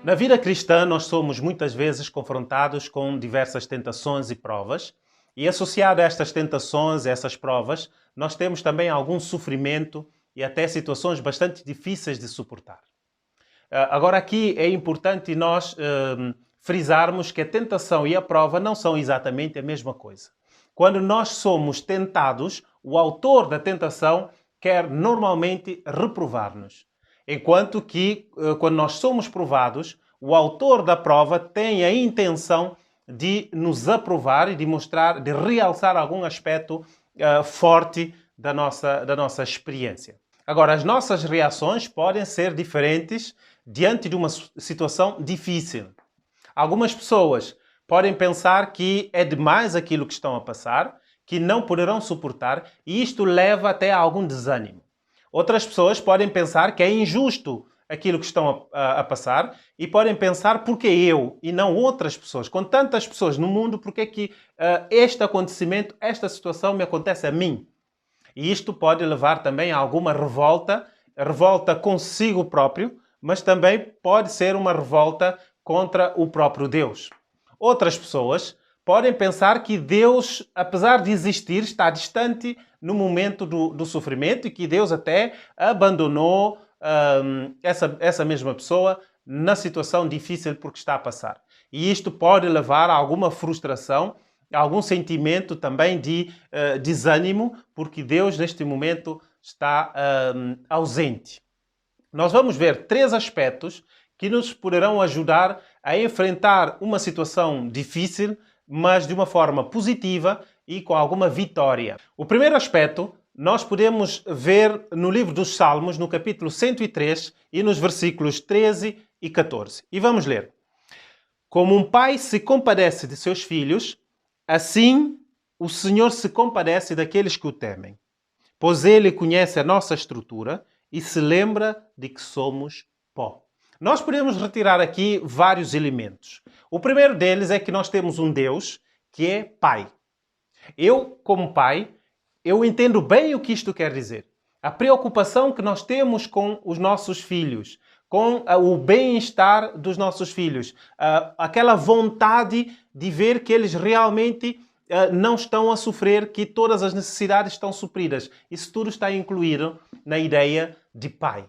Na vida cristã, nós somos muitas vezes confrontados com diversas tentações e provas, e associado a estas tentações, a essas provas, nós temos também algum sofrimento e até situações bastante difíceis de suportar. Agora, aqui é importante nós frisarmos que a tentação e a prova não são exatamente a mesma coisa. Quando nós somos tentados, o autor da tentação quer normalmente reprovar-nos. Enquanto que, quando nós somos provados, o autor da prova tem a intenção de nos aprovar e de mostrar, de realçar algum aspecto forte da nossa experiência. Agora, as nossas reações podem ser diferentes diante de uma situação difícil. Algumas pessoas podem pensar que é demais aquilo que estão a passar, que não poderão suportar, e isto leva até a algum desânimo. Outras pessoas podem pensar que é injusto aquilo que estão a passar e podem pensar porque eu e não outras pessoas. Com tantas pessoas no mundo, porque é que este acontecimento, esta situação me acontece a mim? E isto pode levar também a alguma revolta, revolta consigo próprio, mas também pode ser uma revolta contra o próprio Deus. Outras pessoas podem pensar que Deus, apesar de existir, está distante no momento do sofrimento e que Deus até abandonou essa mesma pessoa na situação difícil porque está a passar. E isto pode levar a alguma frustração, algum sentimento também de desânimo, porque Deus neste momento está ausente. Nós vamos ver 3 aspectos que nos poderão ajudar a enfrentar uma situação difícil, mas de uma forma positiva e com alguma vitória. O primeiro aspecto nós podemos ver no livro dos Salmos, no capítulo 103 e nos versículos 13 e 14. E vamos ler. Como um pai se compadece de seus filhos, assim o Senhor se compadece daqueles que o temem, pois Ele conhece a nossa estrutura e se lembra de que somos pó. Nós podemos retirar aqui vários elementos. O primeiro deles é que nós temos um Deus que é Pai. Eu, como pai, eu entendo bem o que isto quer dizer. A preocupação que nós temos com os nossos filhos, com o bem-estar dos nossos filhos, aquela vontade de ver que eles realmente não estão a sofrer, que todas as necessidades estão supridas. Isso tudo está incluído na ideia de pai.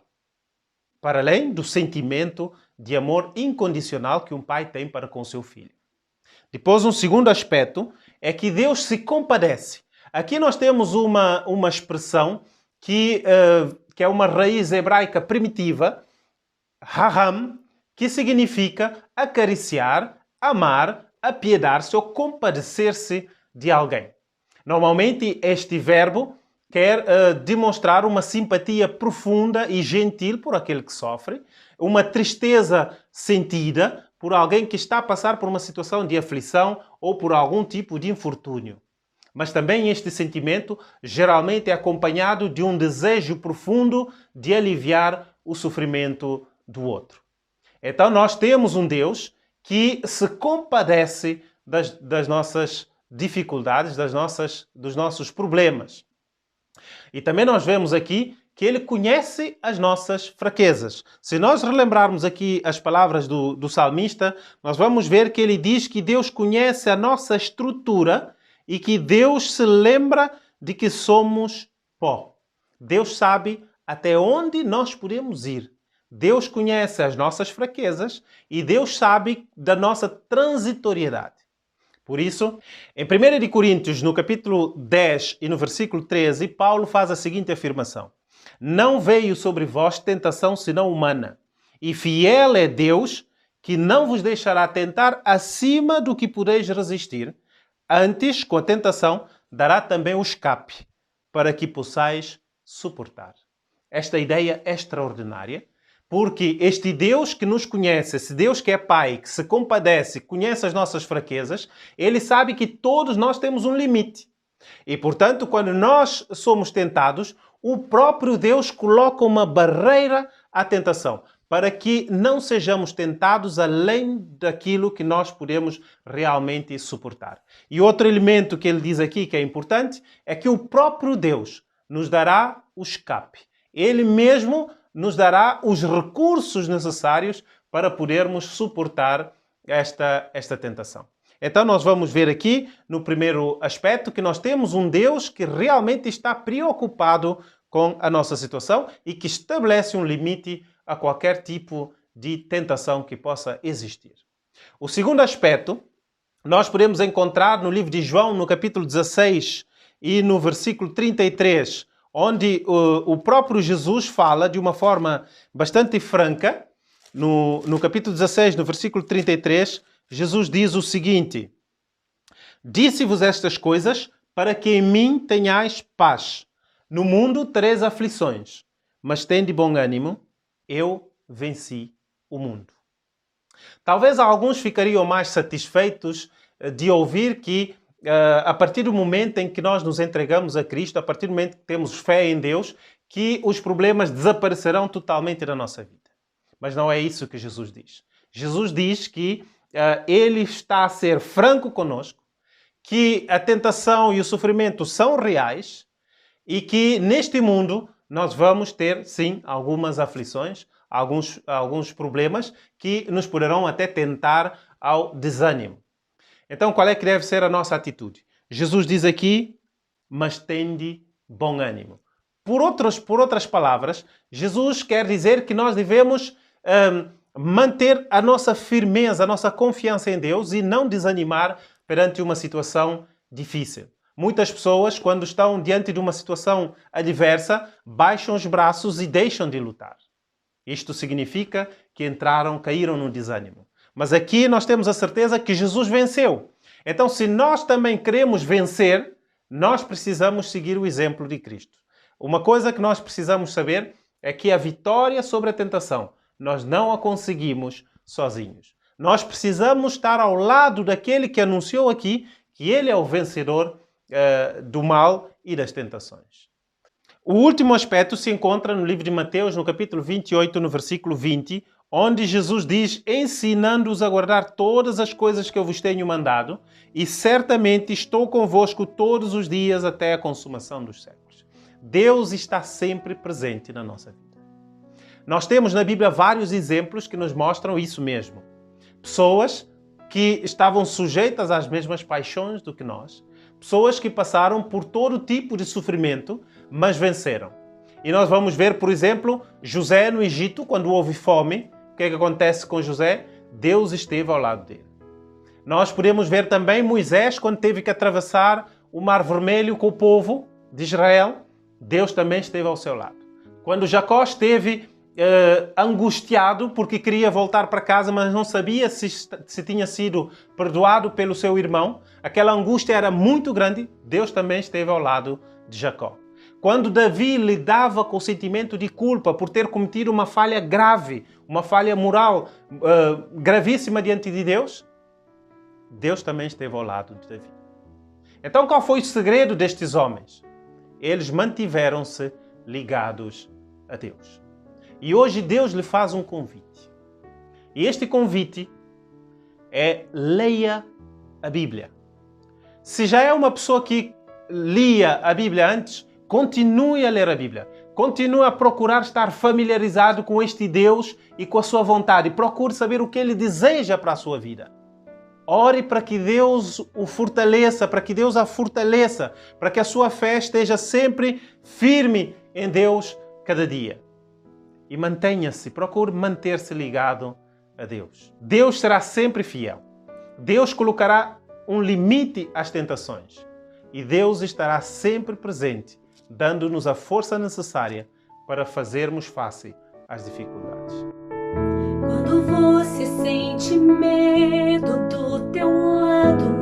Para além do sentimento de amor incondicional que um pai tem para com seu filho. Depois, um segundo aspecto é que Deus se compadece. Aqui nós temos uma expressão que é uma raiz hebraica primitiva, raham, que significa acariciar, amar, apiedar-se ou compadecer-se de alguém. Normalmente este verbo quer demonstrar uma simpatia profunda e gentil por aquele que sofre, uma tristeza sentida por alguém que está a passar por uma situação de aflição ou por algum tipo de infortúnio. Mas também este sentimento geralmente é acompanhado de um desejo profundo de aliviar o sofrimento do outro. Então nós temos um Deus que se compadece das nossas dificuldades, dos nossos problemas. E também nós vemos aqui que Ele conhece as nossas fraquezas. Se nós relembrarmos aqui as palavras do salmista, nós vamos ver que ele diz que Deus conhece a nossa estrutura e que Deus se lembra de que somos pó. Deus sabe até onde nós podemos ir. Deus conhece as nossas fraquezas e Deus sabe da nossa transitoriedade. Por isso, em 1 Coríntios, no capítulo 10 e no versículo 13, Paulo faz a seguinte afirmação. Não veio sobre vós tentação senão humana, e fiel é Deus, que não vos deixará tentar acima do que podeis resistir. Antes, com a tentação, dará também o escape, para que possais suportar. Esta ideia é extraordinária, porque este Deus que nos conhece, esse Deus que é Pai, que se compadece, conhece as nossas fraquezas, Ele sabe que todos nós temos um limite. E, portanto, quando nós somos tentados, o próprio Deus coloca uma barreira à tentação, para que não sejamos tentados além daquilo que nós podemos realmente suportar. E outro elemento que ele diz aqui que é importante é que o próprio Deus nos dará o escape. Ele mesmo nos dará os recursos necessários para podermos suportar esta tentação. Então nós vamos ver aqui, no primeiro aspecto, que nós temos um Deus que realmente está preocupado com a nossa situação e que estabelece um limite a qualquer tipo de tentação que possa existir. O segundo aspecto, nós podemos encontrar no livro de João, no capítulo 16 e no versículo 33, onde o próprio Jesus fala de uma forma bastante franca. No capítulo 16, no versículo 33, Jesus diz o seguinte: disse-vos estas coisas para que em mim tenhais paz. No mundo tereis aflições, mas tende bom ânimo, eu venci o mundo. Talvez alguns ficariam mais satisfeitos de ouvir que, a partir do momento em que nós nos entregamos a Cristo, a partir do momento que temos fé em Deus, que os problemas desaparecerão totalmente da nossa vida. Mas não é isso que Jesus diz. Jesus diz que Ele está a ser franco conosco, que a tentação e o sofrimento são reais e que neste mundo nós vamos ter, sim, algumas aflições, alguns problemas que nos poderão até tentar ao desânimo. Então, qual é que deve ser a nossa atitude? Jesus diz aqui, mas tende bom ânimo. Por outras palavras, Jesus quer dizer que nós devemos manter a nossa firmeza, a nossa confiança em Deus e não desanimar perante uma situação difícil. Muitas pessoas, quando estão diante de uma situação adversa, baixam os braços e deixam de lutar. Isto significa que caíram no desânimo. Mas aqui nós temos a certeza que Jesus venceu. Então, se nós também queremos vencer, nós precisamos seguir o exemplo de Cristo. Uma coisa que nós precisamos saber é que a vitória sobre a tentação, nós não a conseguimos sozinhos. Nós precisamos estar ao lado daquele que anunciou aqui que ele é o vencedor do mal e das tentações. O último aspecto se encontra no livro de Mateus, no capítulo 28, no versículo 20, onde Jesus diz: ensinando-os a guardar todas as coisas que eu vos tenho mandado, e certamente estou convosco todos os dias até a consumação dos séculos. Deus está sempre presente na nossa vida. Nós temos na Bíblia vários exemplos que nos mostram isso mesmo. Pessoas que estavam sujeitas às mesmas paixões do que nós, pessoas que passaram por todo tipo de sofrimento, mas venceram. E nós vamos ver, por exemplo, José no Egito, quando houve fome. O que é que acontece com José? Deus esteve ao lado dele. Nós podemos ver também Moisés, quando teve que atravessar o Mar Vermelho com o povo de Israel. Deus também esteve ao seu lado. Quando Jacó esteve angustiado porque queria voltar para casa, mas não sabia se tinha sido perdoado pelo seu irmão, aquela angústia era muito grande, Deus também esteve ao lado de Jacó. Quando Davi lidava com o sentimento de culpa por ter cometido uma falha grave, uma falha moral gravíssima diante de Deus, Deus também esteve ao lado de Davi. Então, qual foi o segredo destes homens? Eles mantiveram-se ligados a Deus. E hoje Deus lhe faz um convite. E este convite é: leia a Bíblia. Se já é uma pessoa que lia a Bíblia antes, continue a ler a Bíblia. Continue a procurar estar familiarizado com este Deus e com a sua vontade. Procure saber o que Ele deseja para a sua vida. Ore para que Deus o fortaleça, para que Deus a fortaleça, para que a sua fé esteja sempre firme em Deus cada dia. E mantenha-se, procure manter-se ligado a Deus. Deus será sempre fiel. Deus colocará um limite às tentações. E Deus estará sempre presente, dando-nos a força necessária para fazermos face às dificuldades. Quando você sente medo do teu lado,